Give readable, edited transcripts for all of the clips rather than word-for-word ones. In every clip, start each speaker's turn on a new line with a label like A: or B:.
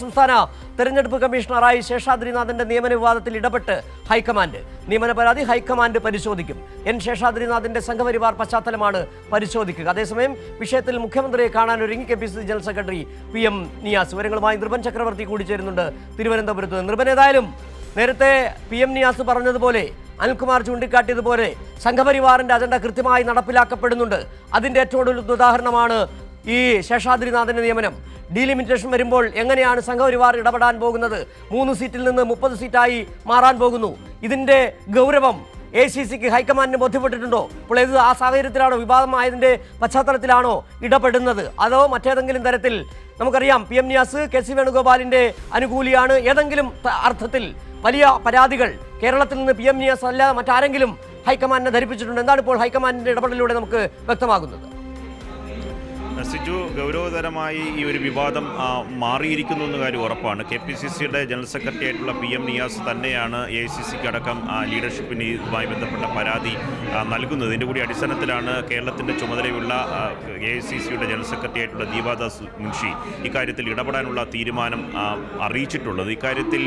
A: സംസ്ഥാന തെരഞ്ഞെടുപ്പ് കമ്മീഷണറായി ശേഷാദ്രിനാഥിന്റെ നിയമന വിവാദത്തിൽ ഇടപെട്ട് ഹൈക്കമാൻഡ്. നിയമന പരാതി ഹൈക്കമാൻഡ് പരിശോധിക്കും. എൻ ശേഷാദ്രിനാഥിന്റെ സംഘപരിവാർ പശ്ചാത്തലമാണ് പരിശോധിക്കുക. അതേസമയം വിഷയത്തിൽ മുഖ്യമന്ത്രിയെ കാണാനൊരുങ്ങി KPCC general secretary PM Niyas. വിവരങ്ങളുമായി നൃപൻ ചക്രവർത്തി കൂടി ചേരുന്നുണ്ട് തിരുവനന്തപുരത്ത്. നൃപൻ, ഏതായാലും നേരത്തെ PM നിയാസ് പറഞ്ഞതുപോലെ, അനിൽകുമാർ ചൂണ്ടിക്കാട്ടിയതുപോലെ സംഘപരിവാറിന്റെ അജണ്ട കൃത്യമായി നടപ്പിലാക്കപ്പെടുന്നുണ്ട്. അതിന്റെ ഏറ്റവും കൂടുതൽ ഉദാഹരണമാണ് ഈ ശേഷാദ്രിനാഥിന്റെ നിയമനം. ഡീലിമിറ്റേഷൻ വരുമ്പോൾ എങ്ങനെയാണ് സംഘപരിവാർ ഇടപെടാൻ പോകുന്നത്? 3 സീറ്റിൽ നിന്ന് 30 സീറ്റായി മാറാൻ പോകുന്നു. ഇതിന്റെ ഗൗരവം ACCക്ക് ഹൈക്കമാൻഡിന് ബോധ്യപ്പെട്ടിട്ടുണ്ടോ? അപ്പോൾ ഇത് ആ സാഹചര്യത്തിലാണോ, വിവാദമായതിന്റെ പശ്ചാത്തലത്തിലാണോ ഇടപെടുന്നത്? അതോ മറ്റേതെങ്കിലും തരത്തിൽ? നമുക്കറിയാം PM നിയാസ് KC വേണുഗോപാലിന്റെ അനുകൂലിയാണ്. ഏതെങ്കിലും അർത്ഥത്തിൽ വലിയ പരാതികൾ കേരളത്തിൽ നിന്ന് PM നിയാസ് അല്ലാതെ മറ്റാരെങ്കിലും ഹൈക്കമാൻഡിനെ ധരിപ്പിച്ചിട്ടുണ്ട്? എന്താണ് ഇപ്പോൾ ഹൈക്കമാൻഡിന്റെ ഇടപെടലിലൂടെ നമുക്ക് വ്യക്തമാകുന്നത്?
B: സിജു, ഗൗരവതരമായി ഈ ഒരു വിവാദം മാറിയിരിക്കുന്നു എന്ന കാര്യം ഉറപ്പാണ്. KPCCയുടെ ജനറൽ സെക്രട്ടറി ആയിട്ടുള്ള PM നിയാസ് തന്നെയാണ് AICCക്ക് അടക്കം ലീഡർഷിപ്പിന് ഇതുമായി ബന്ധപ്പെട്ട പരാതി നൽകുന്നത്. ഇതിൻ്റെ കൂടി അടിസ്ഥാനത്തിലാണ് കേരളത്തിൻ്റെ ചുമതലയുള്ള AICCയുടെ ജനറൽ സെക്രട്ടറി ആയിട്ടുള്ള ദീപാദാസ് മുൻഷി ഇക്കാര്യത്തിൽ ഇടപെടാനുള്ള തീരുമാനം അറിയിച്ചിട്ടുള്ളത്. ഇക്കാര്യത്തിൽ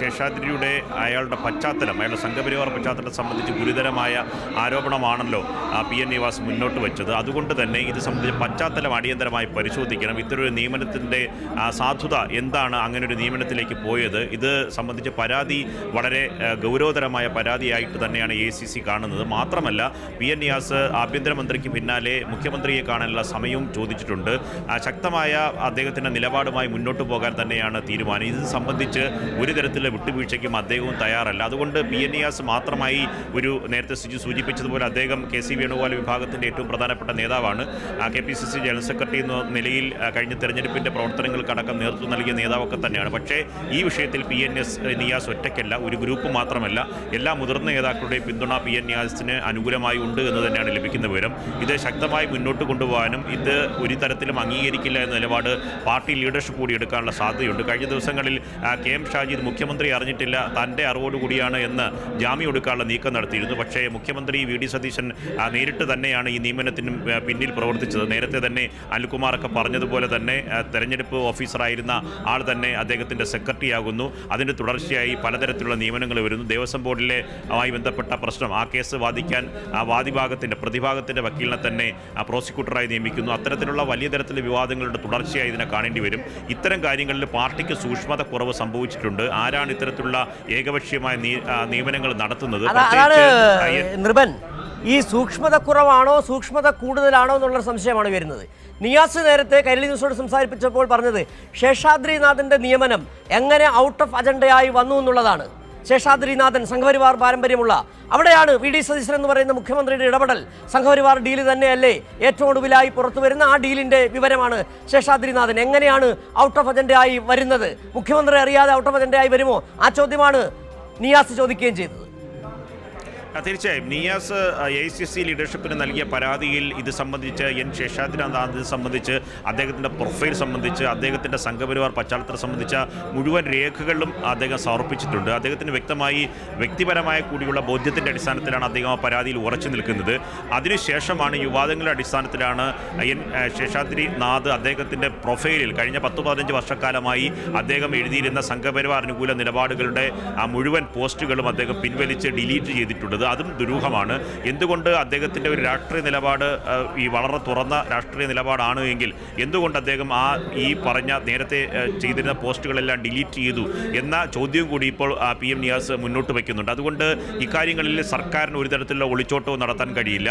B: ശേഷാദ്രിയുടെ അയാളുടെ പശ്ചാത്തലം, അയാളുടെ സംഘപരിവാർ പശ്ചാത്തലത്തെ സംബന്ധിച്ച് ഗുരുതരമായ ആരോപണമാണല്ലോ PM നിയാസ് മുന്നോട്ട് വെച്ചത്. അതുകൊണ്ട് തന്നെ ഇത് സംബന്ധിച്ച് പശ്ചാത്തലം അടിയന്തരമായി പരിശോധിക്കണം. ഇത്തരൊരു നിയമനത്തിൻ്റെ സാധുത എന്താണ്, അങ്ങനെ ഒരു നിയമനത്തിലേക്ക് പോയത്? ഇത് സംബന്ധിച്ച് പരാതി വളരെ ഗൗരവതരമായ പരാതിയായിട്ട് തന്നെയാണ് AICC കാണുന്നത്. മാത്രമല്ല, PM നിയാസ് ആഭ്യന്തരമന്ത്രിക്ക് പിന്നാലെ മുഖ്യമന്ത്രിയെ കാണാനുള്ള സമയവും ചോദിച്ചിട്ടുണ്ട്. ശക്തമായ അദ്ദേഹത്തിൻ്റെ നിലപാടുമായി മുന്നോട്ട് പോകാൻ തന്നെയാണ് തീരുമാനം. ഇത് സംബന്ധിച്ച് ഒരു തരത്തിലുള്ള വിട്ടുവീഴ്ചയ്ക്കും അദ്ദേഹവും തയ്യാറല്ല. അതുകൊണ്ട് PM നിയാസ് മാത്രമായി നേരത്തെ സൂചിപ്പിച്ചതുപോലെ അദ്ദേഹം KC വേണുഗോപാൽ വിഭാഗത്തിൻ്റെ ഏറ്റവും പ്രധാനപ്പെട്ട നേതാവാണ്. KPCC ജനറൽ സെക്രട്ടറി എന്ന നിലയിൽ കഴിഞ്ഞ തെരഞ്ഞെടുപ്പിൻ്റെ പ്രവർത്തനങ്ങൾക്കടക്കം നേതൃത്വം നൽകിയ നേതാവൊക്കെ തന്നെയാണ്. പക്ഷേ ഈ വിഷയത്തിൽ PM നിയാസ് ഒറ്റയ്ക്കല്ല, ഒരു ഗ്രൂപ്പ് മാത്രമല്ല, എല്ലാ മുതിർന്ന നേതാക്കളുടെയും പിന്തുണ PM നിയാസിന് അനുകൂലമായി ഉണ്ട് എന്ന് തന്നെയാണ് ലഭിക്കുന്ന വിവരം. ഇത് ശക്തമായി മുന്നോട്ട് കൊണ്ടുപോകാനും ഇത് ഒരു തരത്തിലും അംഗീകരിക്കില്ല എന്ന നിലപാട് പാർട്ടി ലീഡർഷിപ്പ് കൂടി എടുക്കാനുള്ള സാധ്യതയുണ്ട്. കഴിഞ്ഞ ദിവസങ്ങളിൽ KM ഷാജിദ് മുഖ്യമന്ത്രി അറിഞ്ഞിട്ടില്ല, തൻ്റെ അറിവോടുകൂടിയാണ് എന്ന് ജാമ്യം എടുക്കാനുള്ള നീക്കം നടത്തിയിരുന്നു. പക്ഷേ മുഖ്യമന്ത്രി VD സതീശൻ നേരിട്ട് തന്നെയാണ് ഈ നിയമനത്തിന് പിന്നിൽ പ്രവർത്തിച്ചത്. നേരത്തെ തന്നെ അനിൽകുമാറൊക്കെ പറഞ്ഞതുപോലെ തന്നെ തെരഞ്ഞെടുപ്പ് ഓഫീസറായിരുന്ന ആൾ തന്നെ അദ്ദേഹത്തിൻ്റെ സെക്രട്ടറി ആകുന്നു. അതിൻ്റെ തുടർച്ചയായി പലതരത്തിലുള്ള നിയമനങ്ങൾ വരുന്നു. ദേവസ്വം ബോർഡിലുമായി ബന്ധപ്പെട്ട പ്രശ്നം, ആ കേസ് വാദിക്കാൻ പ്രതിഭാഗത്തിൻ്റെ വക്കീലിനെ തന്നെ പ്രോസിക്യൂട്ടറായി നിയമിക്കുന്നു. അത്തരത്തിലുള്ള വലിയ തരത്തിലുള്ള വിവാദങ്ങളുടെ തുടർച്ചയായി ഇതിനെ കാണേണ്ടി വരും. ഇത്തരം കാര്യങ്ങളിൽ പാർട്ടിക്ക് സൂക്ഷ്മത കുറവ് സംഭവിച്ചിട്ടുണ്ട്. ആരാണ് ഇത്തരത്തിലുള്ള ഏകപക്ഷീയമായ നിയമനങ്ങൾ നടത്തുന്നത്?
A: നൃപൻ, ഈ സൂക്ഷ്മത കുറവാണോ സൂക്ഷ്മത കൂടുതലാണോ എന്നുള്ള സംശയമാണ് വരുന്നത്. നിയാസ് നേരത്തെ കൈരളി ന്യൂസോട് സംസാരിപ്പിച്ചപ്പോൾ പറഞ്ഞത് ശേഷാദ്രിനാഥിന്റെ നിയമനം എങ്ങനെ ഔട്ട് ഓഫ് അജണ്ടയായി വന്നു എന്നുള്ളതാണ്. ശേഷാദ്രിനാഥൻ സംഘപരിവാർ പാരമ്പര്യമുള്ള, അവിടെയാണ് VD സതീശൻ എന്ന് പറയുന്ന മുഖ്യമന്ത്രിയുടെ ഇടപെടൽ. സംഘപരിവാർ ഡീല് തന്നെയല്ലേ ഏറ്റവും ഒടുവിലായി പുറത്തു വരുന്ന ആ ഡീലിന്റെ വിവരമാണ് ശേഷാദ്രിനാഥൻ. എങ്ങനെയാണ് ഔട്ട് ഓഫ് അജണ്ടയായി വരുന്നത്? മുഖ്യമന്ത്രി അറിയാതെ ഔട്ട് ഓഫ് അജണ്ടയായി വരുമോ? ആ ചോദ്യമാണ് നിയാസ് ചോദിക്കുകയും ചെയ്തത്.
B: തീർച്ചയായും നിയാസ് AICC ലീഡർഷിപ്പിന് നൽകിയ പരാതിയിൽ ഇത് സംബന്ധിച്ച് എൻ ശേഷാദ്രിനാഥിനെ സംബന്ധിച്ച്, അദ്ദേഹത്തിൻ്റെ പ്രൊഫൈൽ സംബന്ധിച്ച്, അദ്ദേഹത്തിൻ്റെ സംഘപരിവാർ പശ്ചാത്തലത്തെ സംബന്ധിച്ച മുഴുവൻ രേഖകളും അദ്ദേഹം സമർപ്പിച്ചിട്ടുണ്ട്. അദ്ദേഹത്തിന് വ്യക്തമായി വ്യക്തിപരമായ കൂടിയുള്ള ബോധ്യത്തിൻ്റെ അടിസ്ഥാനത്തിലാണ് അദ്ദേഹം ആ പരാതിയിൽ ഉറച്ചു നിൽക്കുന്നത്. അതിനുശേഷമാണ് യുവാദങ്ങളുടെ അടിസ്ഥാനത്തിലാണ് എൻ ശേഷാദ്രിനാഥ് അദ്ദേഹത്തിൻ്റെ പ്രൊഫൈലിൽ കഴിഞ്ഞ 10-15 വർഷക്കാലമായി അദ്ദേഹം എഴുതിയിരുന്ന സംഘപരിവാർ അനുകൂല നിലപാടുകളുടെ മുഴുവൻ പോസ്റ്റുകളും അദ്ദേഹം പിൻവലിച്ച് ഡിലീറ്റ് ചെയ്തിട്ടുണ്ട്. അതും ദുരൂഹമാണ്. എന്തുകൊണ്ട് അദ്ദേഹത്തിൻ്റെ ഒരു രാഷ്ട്രീയ നിലപാട് ഈ വളരെ തുറന്ന രാഷ്ട്രീയ നിലപാടാണ് എങ്കിൽ എന്തുകൊണ്ട് അദ്ദേഹം ഈ പറഞ്ഞ നേരത്തെ ചെയ്തിരുന്ന പോസ്റ്റുകളെല്ലാം ഡിലീറ്റ് ചെയ്തു എന്ന ചോദ്യവും കൂടി ഇപ്പോൾ PM നിയാസ് മുന്നോട്ട് വയ്ക്കുന്നുണ്ട്. അതുകൊണ്ട് ഇക്കാര്യങ്ങളിൽ സർക്കാരിന് ഒരു തരത്തിലുള്ള ഒളിച്ചോട്ടവും നടത്താൻ കഴിയില്ല.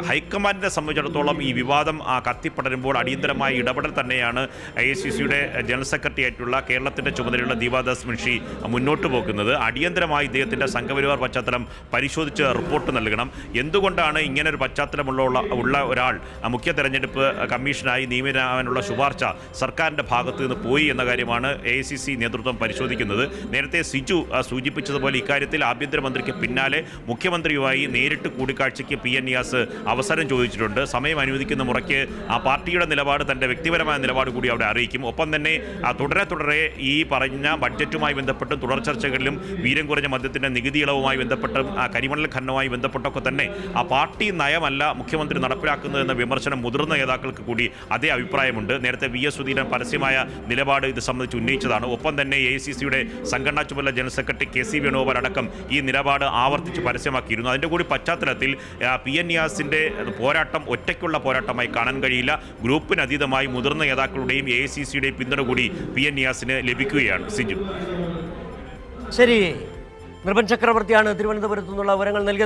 B: ഹൈക്കമാൻഡിനെ സംബന്ധിച്ചിടത്തോളം ഈ വിവാദം കത്തിപ്പടരുമ്പോൾ അടിയന്തരമായ ഇടപെടൽ തന്നെയാണ് AICCയുടെ ജനറൽ സെക്രട്ടറി ആയിട്ടുള്ള കേരളത്തിൻ്റെ ചുമതലയുള്ള ദീപാദാസ് മുൻഷി മുന്നോട്ട് പോകുന്നത്. അടിയന്തരമായി ഇദ്ദേഹത്തിൻ്റെ സംഘപരിവാർ പശ്ചാത്തലം പരിശോധിച്ച് റിപ്പോർട്ട് നൽകണം. എന്തുകൊണ്ടാണ് ഇങ്ങനൊരു പശ്ചാത്തലമുള്ള ഒരാൾ മുഖ്യ തെരഞ്ഞെടുപ്പ് കമ്മീഷനായി നിയമിക്കാനുള്ള ശുപാർശ സർക്കാരിൻ്റെ ഭാഗത്തു നിന്ന് പോയി എന്ന കാര്യമാണ് AICC നേതൃത്വം പരിശോധിക്കുന്നത്. നേരത്തെ സിജു സൂചിപ്പിച്ചതുപോലെ ഇക്കാര്യത്തിൽ ആഭ്യന്തരമന്ത്രിക്ക് പിന്നാലെ മുഖ്യമന്ത്രിയുമായി നേരിട്ട് കൂടിക്കാഴ്ചയ്ക്ക് PM നിയാസ് അവസരം ചോദിച്ചിട്ടുണ്ട്. സമയം അനുവദിക്കുന്ന മുറയ്ക്ക് ആ പാർട്ടിയുടെ നിലപാട്, തൻ്റെ വ്യക്തിപരമായ നിലപാട് കൂടി അവിടെ അറിയിക്കും. ഒപ്പം തന്നെ തുടരെ ഈ പറഞ്ഞ ബഡ്ജറ്റുമായി ബന്ധപ്പെട്ടും തുടർ ചർച്ചകളിലും വീര്യം കുറഞ്ഞ മദ്യത്തിൻ്റെ നികുതി ഇളവുമായി ബന്ധപ്പെട്ടും കരിമണൽ സ്വർണ്ണക്കടൽ ഖനനവുമായി ബന്ധപ്പെട്ടൊക്കെ തന്നെ ആ പാർട്ടി നയമല്ല മുഖ്യമന്ത്രി നടപ്പിലാക്കുന്നതെന്ന വിമർശനം മുതിർന്ന നേതാക്കൾക്ക് കൂടി അതേ അഭിപ്രായമുണ്ട്. നേരത്തെ VS സുധീരൻ പരസ്യമായ നിലപാട് ഇത് സംബന്ധിച്ച് ഉന്നയിച്ചതാണ്. ഒപ്പം തന്നെ AICCയുടെ സംഘടനാ ചുമതല ജനറൽ സെക്രട്ടറി KC വേണുഗോപാൽ അടക്കം ഈ നിലപാട് ആവർത്തിച്ച് പരസ്യമാക്കിയിരുന്നു. അതിൻ്റെ കൂടി പശ്ചാത്തലത്തിൽ PN നിയാസിൻ്റെ പോരാട്ടം ഒറ്റയ്ക്കുള്ള പോരാട്ടമായി കാണാൻ കഴിയില്ല. ഗ്രൂപ്പിനതീതമായി മുതിർന്ന നേതാക്കളുടെയും AICCയുടെയും പിന്തുണ കൂടി PN നിയാസിന് ലഭിക്കുകയാണ്. സിജു,
A: ശരി, നിർഭൻ ചക്രവർത്തിയാണ് തിരുവനന്തപുരത്തു നിന്നുള്ള വിവരങ്ങൾ നൽകിയത്.